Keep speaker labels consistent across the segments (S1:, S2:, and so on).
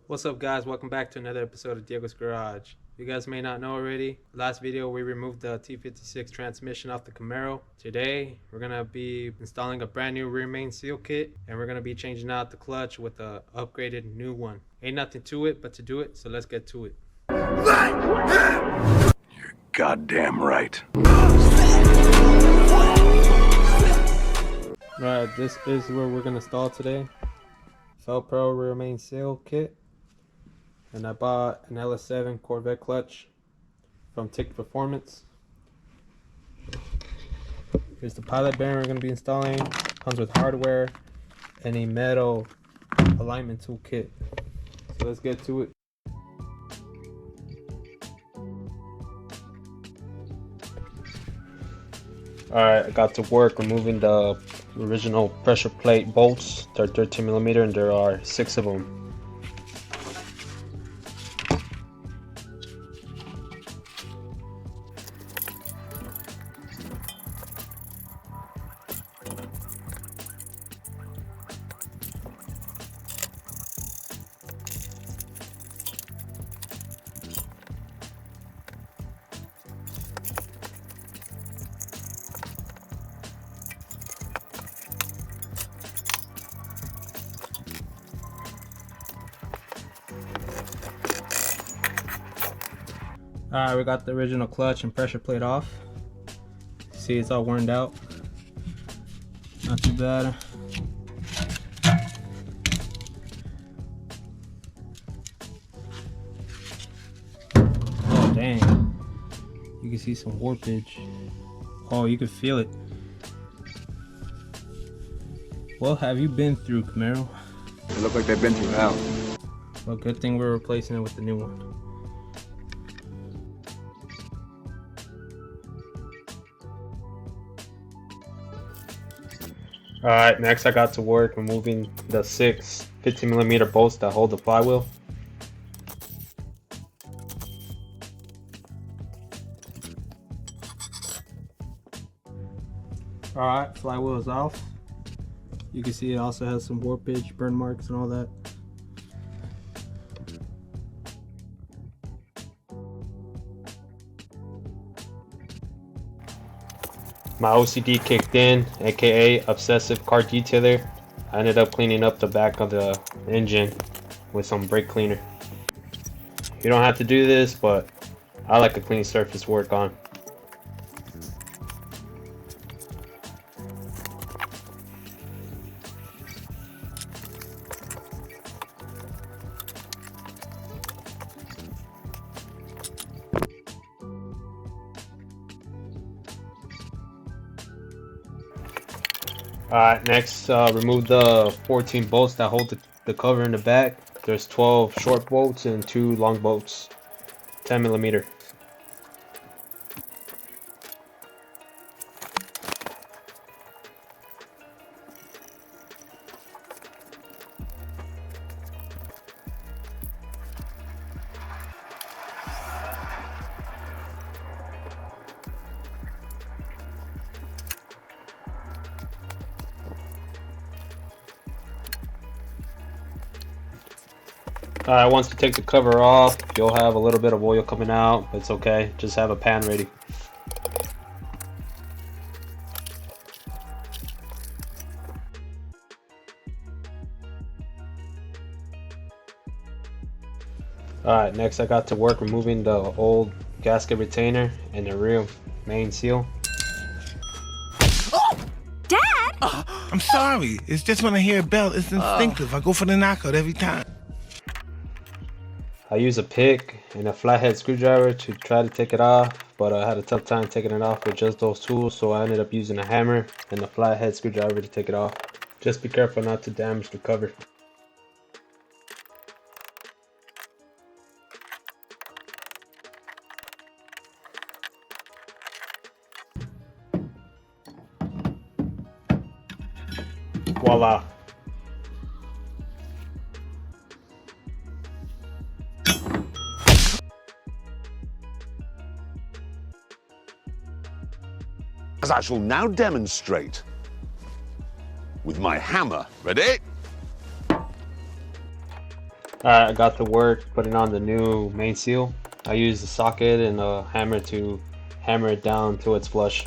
S1: What's up, guys? Welcome back to another episode of Diego's Garage. You guys may not know already, last video we removed the T56 transmission off the Camaro. Today we're gonna be installing a brand new rear main seal kit, and we're gonna be changing out the clutch with a upgraded new one. Ain't nothing to it but to do it, so let's get to it.
S2: You're goddamn right.
S1: Alright, this is where we're gonna install today. Pro rear main seal kit. And I bought an LS7 Corvette clutch from Tick Performance. Here's the pilot bearing we're going to be installing. Comes with hardware and a metal alignment tool kit. So let's get to it. Alright, I got to work removing the original pressure plate bolts. They're 13mm and there are 6 of them. Alright, we got the original clutch and pressure plate off. See, it's all worn out. Not too bad. Oh dang. You can see some warpage. Oh, you can feel it. Well, have you been through, Camaro?
S2: They look like they've been through hell.
S1: Well, good thing we're replacing it with the new one. Alright, next I got to work removing the 6 15mm bolts that hold the flywheel. Alright, flywheel is off. You can see it also has some warpage, burn marks and all that. My OCD kicked in, aka obsessive car detailer. I ended up cleaning up the back of the engine with some brake cleaner. You don't have to do this, but I like a clean surface to work on. Alright, next remove the 14 bolts that hold the cover in the back. There's 12 short bolts and 2 long bolts, 10mm. Alright, once you take the cover off, you'll have a little bit of oil coming out. It's okay, just have a pan ready. Alright, next I got to work removing the old gasket retainer and the rear main seal.
S3: Dad!
S4: I'm sorry. It's just when I hear a bell, it's instinctive. I go for the knockout every time.
S1: I use a pick and a flathead screwdriver to try to take it off, but I had a tough time taking it off with just those tools, so I ended up using a hammer and a flathead screwdriver to take it off. Just be careful not to damage the cover. Voila.
S5: As I shall now demonstrate with my hammer. Ready?
S1: I got to work putting on the new main seal. I used the socket and a hammer to hammer it down until it's flush.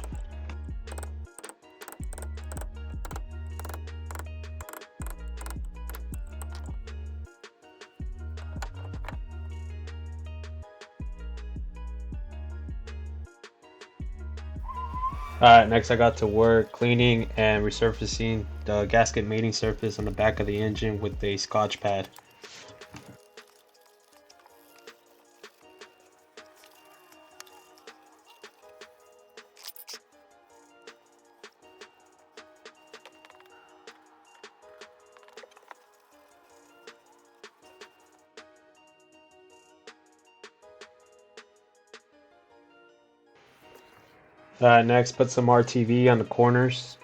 S1: Next I got to work cleaning and resurfacing the gasket mating surface on the back of the engine with a Scotch pad. Next, put some RTV on the corners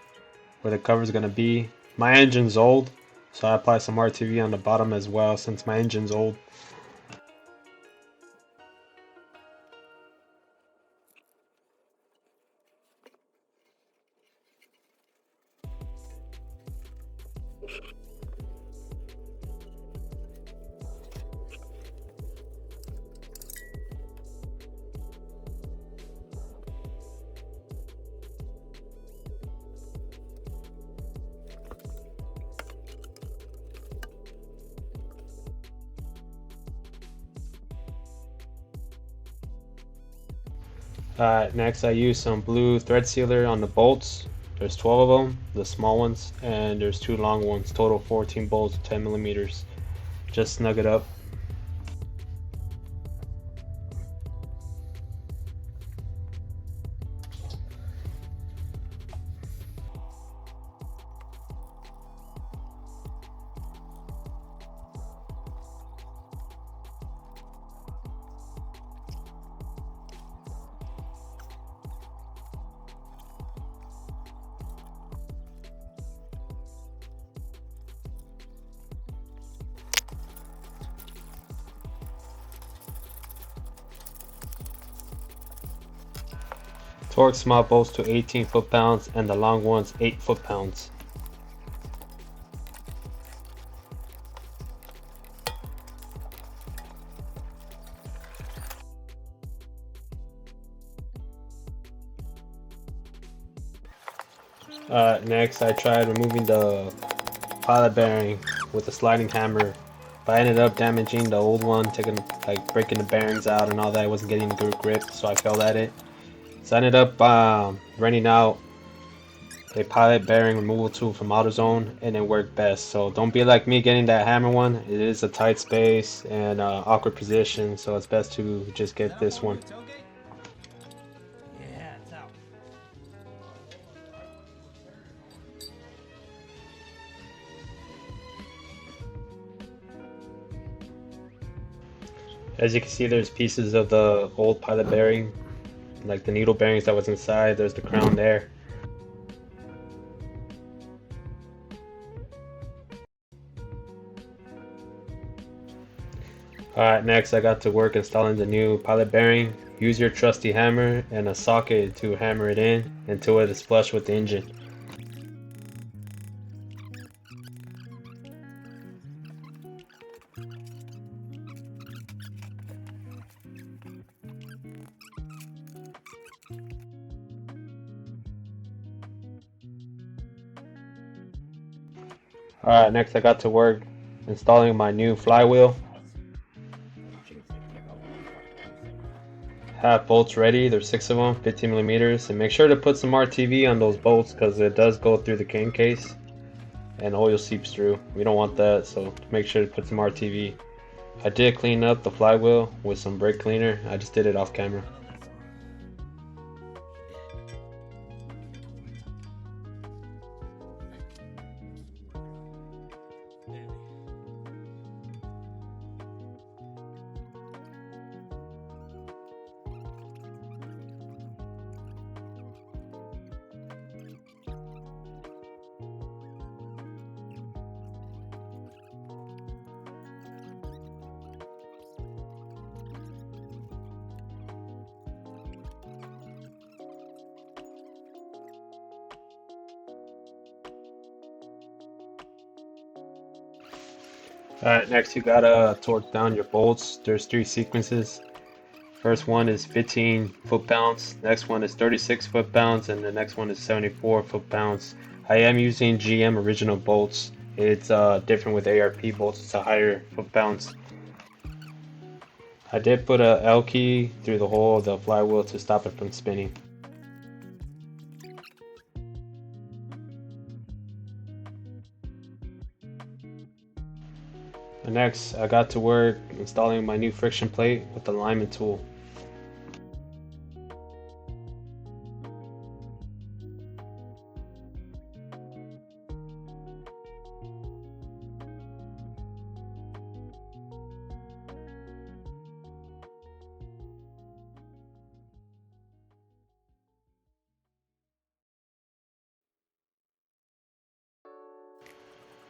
S1: where the cover is going to be. My engine's old, so I apply some RTV on the bottom as well since my engine's old. Next, I use some blue thread sealer on the bolts. There's 12 of them, the small ones, and there's 2 long ones, total 14 bolts, 10 millimeters. Just snug it up. Torque small bolts to 18 foot-pounds and the long ones 8 foot-pounds. Next, I tried removing the pilot bearing with a sliding hammer, but I ended up damaging the old one, breaking the bearings out and all that. I wasn't getting a good grip, so I failed at it. So I ended up renting out a pilot bearing removal tool from AutoZone, and it worked best. So don't be like me getting that hammer one. It is a tight space and awkward position, so it's best to just get this one. As you can see, there's pieces of the old pilot bearing, like the needle bearings that was inside. There's the crown there. Alright, next I got to work installing the new pilot bearing. Use your trusty hammer and a socket to hammer it in until it is flush with the engine. Alright, next I got to work installing my new flywheel. Have bolts ready, there's 6 of them, 15 millimeters, and make sure to put some RTV on those bolts because it does go through the cane case and oil seeps through. We don't want that, so make sure to put some RTV. I did clean up the flywheel with some brake cleaner. I just did it off camera. Alright, next you gotta torque down your bolts. There's 3 sequences. First one is 15 foot-pounds, next one is 36 foot-pounds, and the next one is 74 foot-pounds. I am using GM original bolts. It's different with ARP bolts, it's a higher foot-pounds. I did put a L key through the hole of the flywheel to stop it from spinning. And next, I got to work installing my new friction plate with the alignment tool.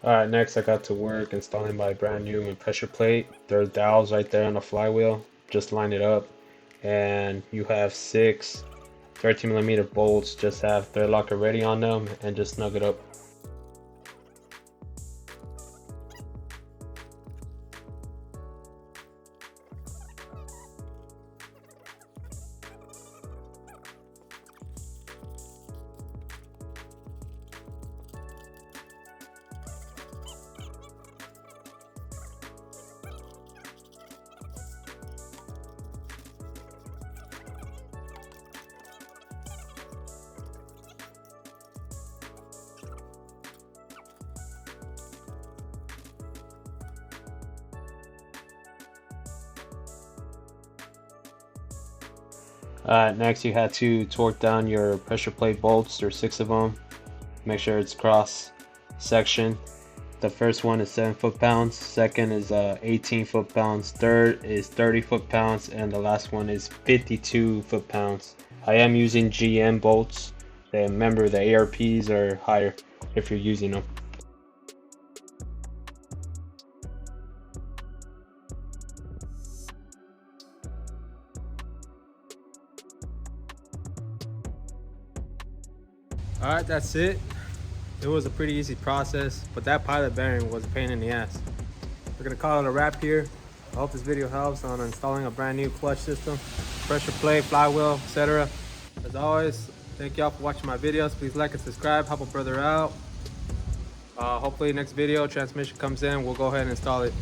S1: Alright, next I got to work installing my brand new pressure plate. There are dowels right there on the flywheel. Just line it up. And you have 6 13mm bolts. Just have thread locker ready on them and just snug it up. Next you had to torque down your pressure plate bolts. There's 6 of them. Make sure it's cross section. The first one is 7 foot-pounds, second is 18 foot-pounds, third is 30 foot-pounds, and the last one is 52 foot-pounds. I am using GM bolts. And remember, the ARPs are higher if you're using them. Alright, that's it. It was a pretty easy process, but that pilot bearing was a pain in the ass. We're gonna call it a wrap here. I hope this video helps on installing a brand new clutch system, pressure plate, flywheel, etc. As always, thank y'all for watching my videos. Please like and subscribe, help a brother out. Hopefully next video, transmission comes in, we'll go ahead and install it.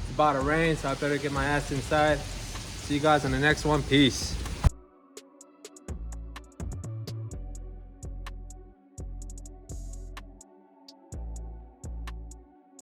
S1: It's about to rain, so I better get my ass inside. See you guys in the next one. Peace.